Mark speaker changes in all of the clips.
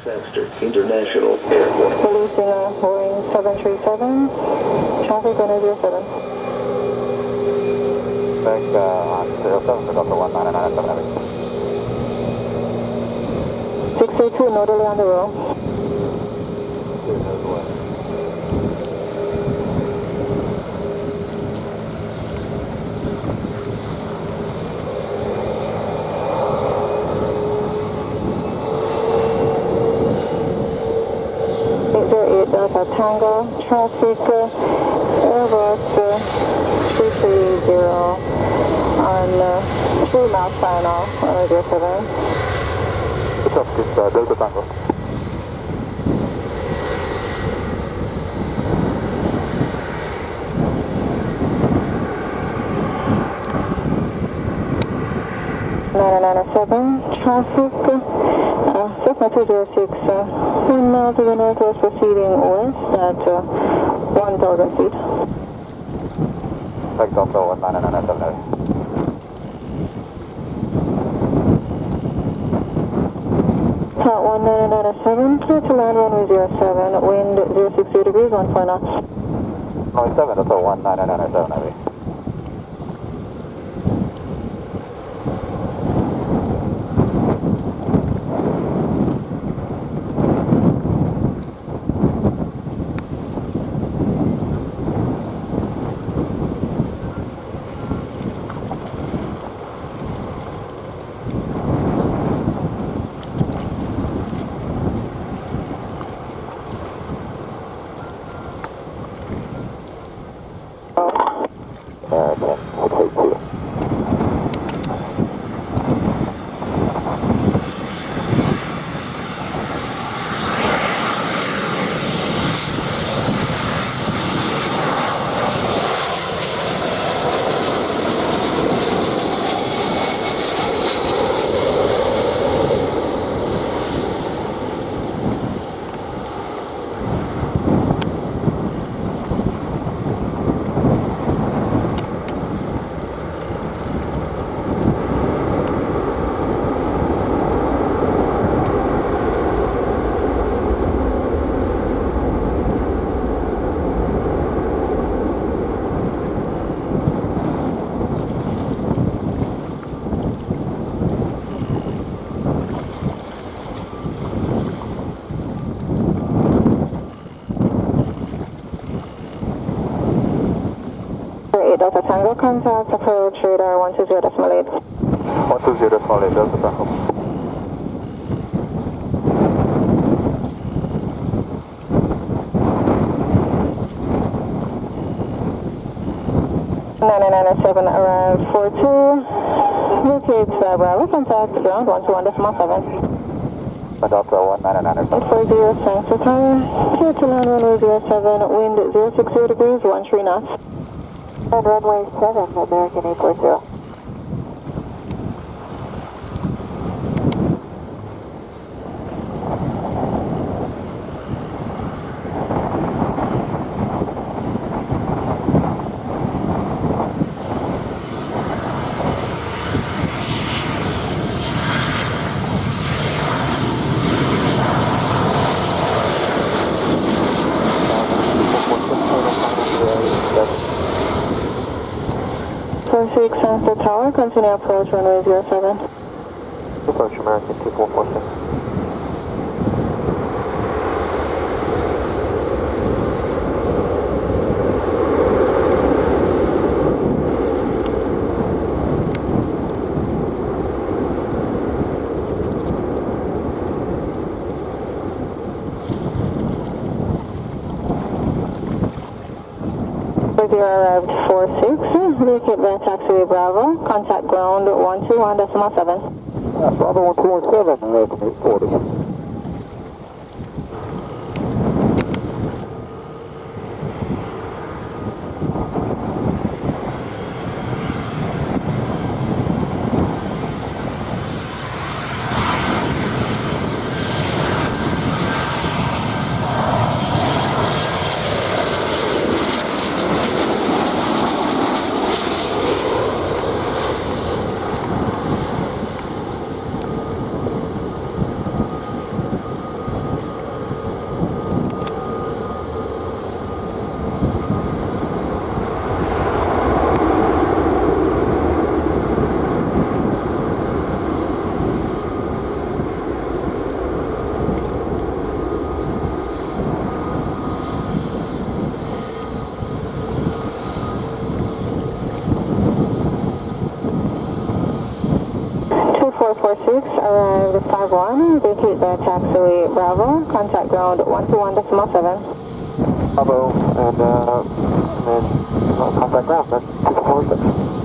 Speaker 1: Lancaster International Airport.
Speaker 2: Releasing a Boeing 737, traffic 107.
Speaker 3: Back on 07 for Delta 19977.
Speaker 2: 682 northerly on the roll. Delta Tango, traffic, Airbus 330 on 3 miles final, 107.
Speaker 3: What's up, this Delta Tango?
Speaker 2: Traffic, Cessna 206, 1 mile to the northwest proceeding west at 1,000 feet.
Speaker 3: Back Delta 19977.
Speaker 2: Top 19997, clear to land runway 07, wind 060 degrees, 14 knots.
Speaker 3: Runway 7, Delta 19997, heavy.
Speaker 2: Delta Tango, contact approach radar 120.8.
Speaker 3: 120.8, Delta Tango.
Speaker 2: Seven arrived 42. Locate Bravo, contact ground 121.7.
Speaker 3: Delta 199.
Speaker 2: 840, thanks for tower. Clear to land runway 07, wind 060 degrees, 13 knots. And runway 7, American 840. Center Tower, continue approach runway 07.
Speaker 3: Approach American 2446.
Speaker 2: Arrived 46, vacate by taxiway Bravo, contact ground 121.7.
Speaker 3: Bravo 127, American 840.
Speaker 2: Airborne, vacate the taxiway Bravo, contact ground 121.7.
Speaker 3: Bravo, and then contact ground, that's 246.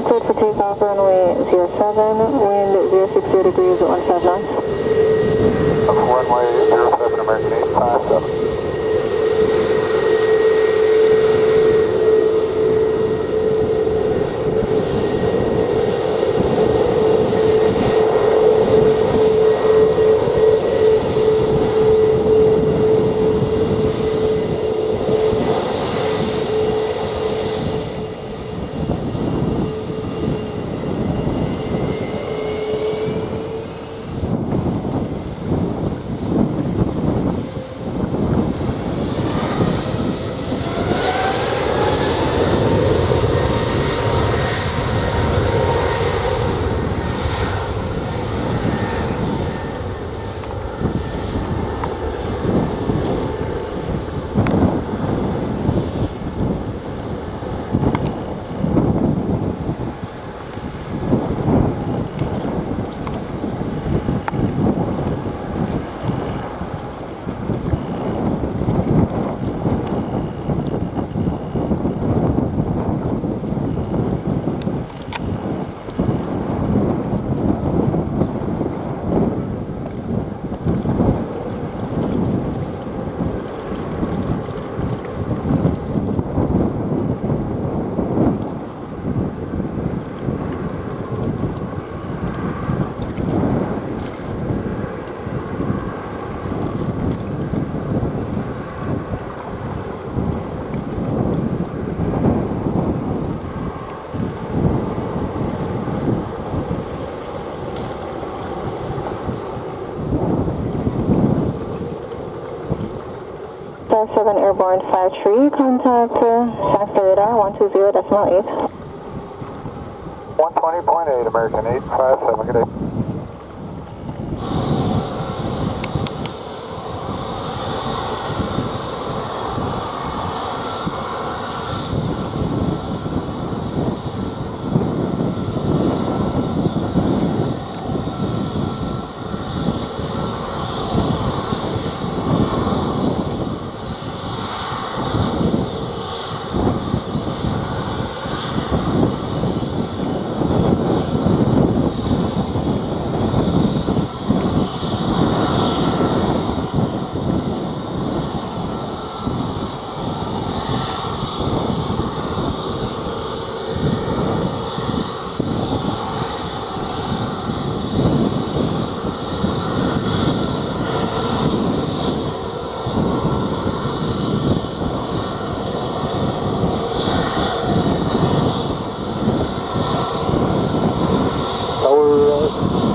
Speaker 2: Cleared for takeoff, runway 07, wind 060 degrees at 15 knots.
Speaker 3: Runway 07, American 857.
Speaker 2: Seven Airborne 53, contact Shasta radar 120.8.
Speaker 3: 120.8, American 857, good day.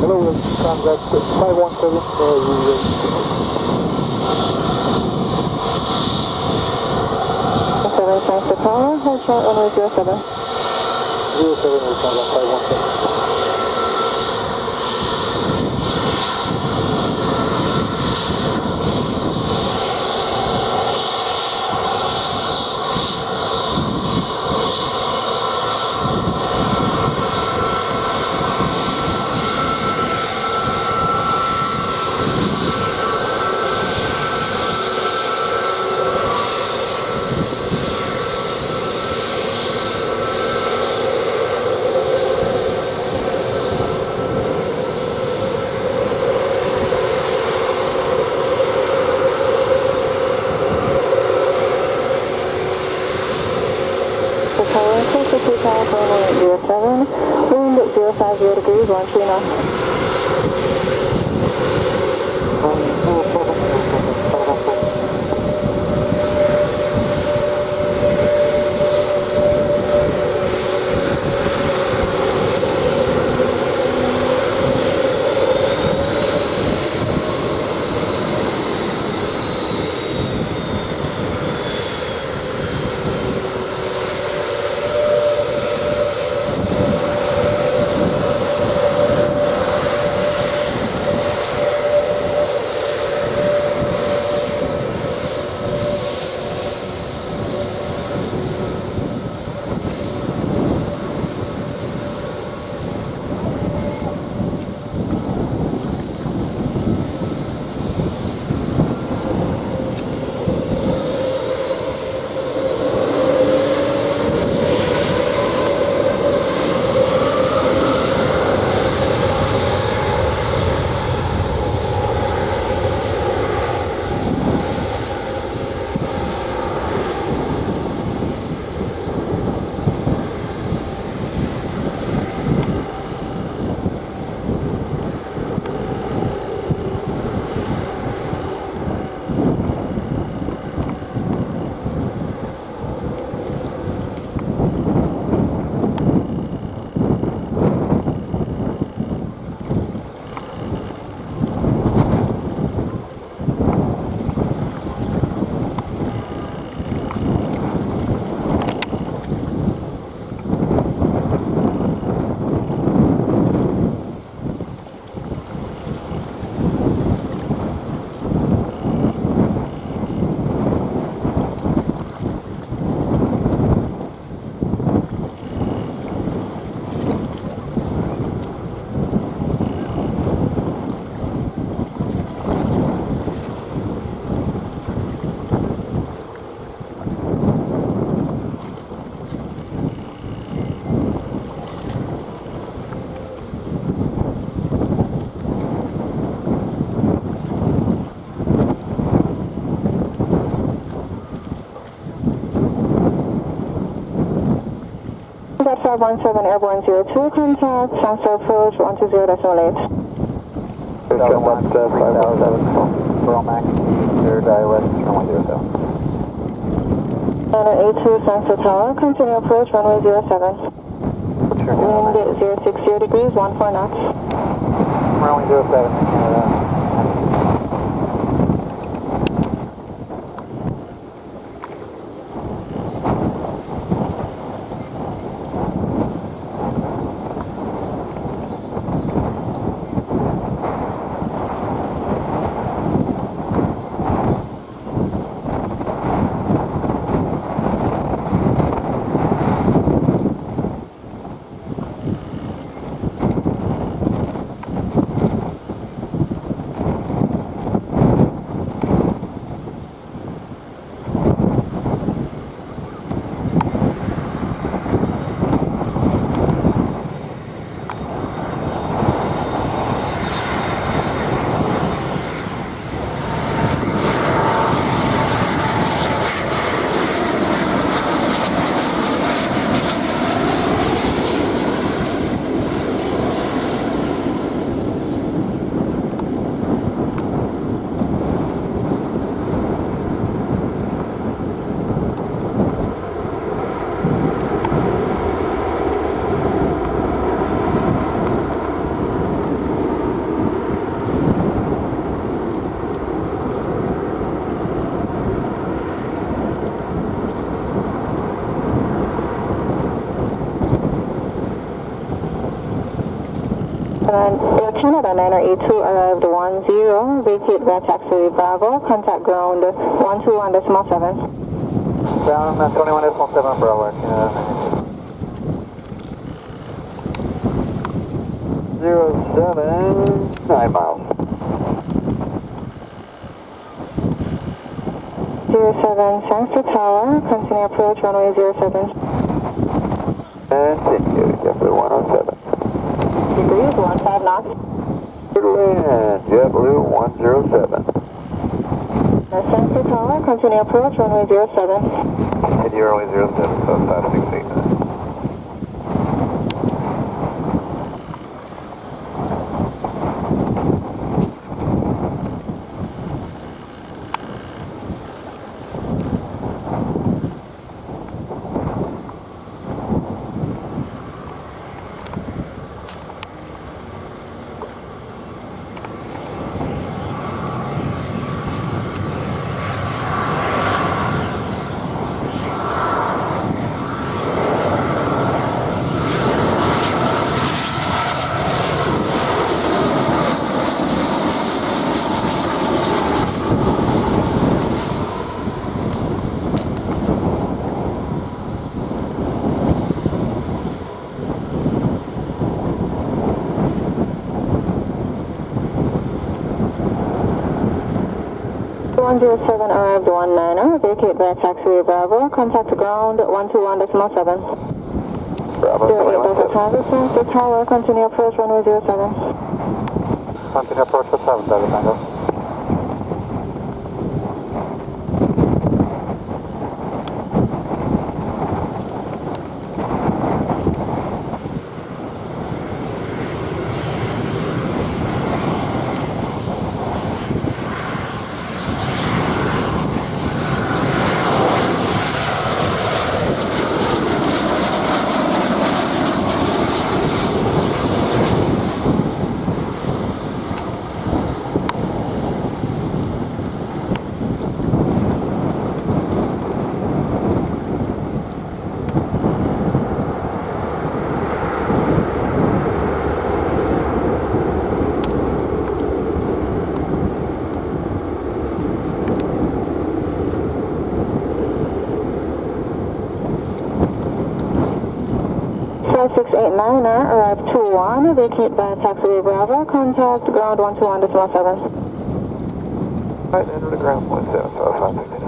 Speaker 3: Hello, contact 517,
Speaker 2: 7 thanks for calling, hold short runway 07.
Speaker 3: 07, contact 517.
Speaker 2: contact, runway 07, wind 050 degrees, 13 knots. Jet 517 Airborne 02, contact, Sunset approach 120.8.
Speaker 3: Come up to 5000, Pearl Max, third west, runway 07.
Speaker 2: Center A2, Sunset Tower, continue approach, runway 07. Wind 060 degrees, 14 knots.
Speaker 3: Runway 07, Canada.
Speaker 2: Air Canada 982 arrived 10, vacate via taxi Bravo, contact ground 121.7.
Speaker 3: Ground 21.7, Bravo, Canada. 07, 9 miles.
Speaker 2: 07 Sunset Tower, continue approach runway 07.
Speaker 3: Continue, JetBlue 107.
Speaker 2: Degrees, 15 knots.
Speaker 3: Land, JetBlue 107.
Speaker 2: Sunset Tower, continue approach runway 07.
Speaker 3: Continue runway 07, so 568 minutes.
Speaker 2: 107 arrived 19er, vacate by taxiway Bravo, contact ground 121.7.
Speaker 3: Bravo,
Speaker 2: 08 Delta Tango, the tower, continue approach runway 07.
Speaker 3: Continue approach for 7, Delta Tango.
Speaker 2: Arrived 21, vacate by taxiway Bravo, contact ground 121.7.
Speaker 3: Right, enter the ground 175.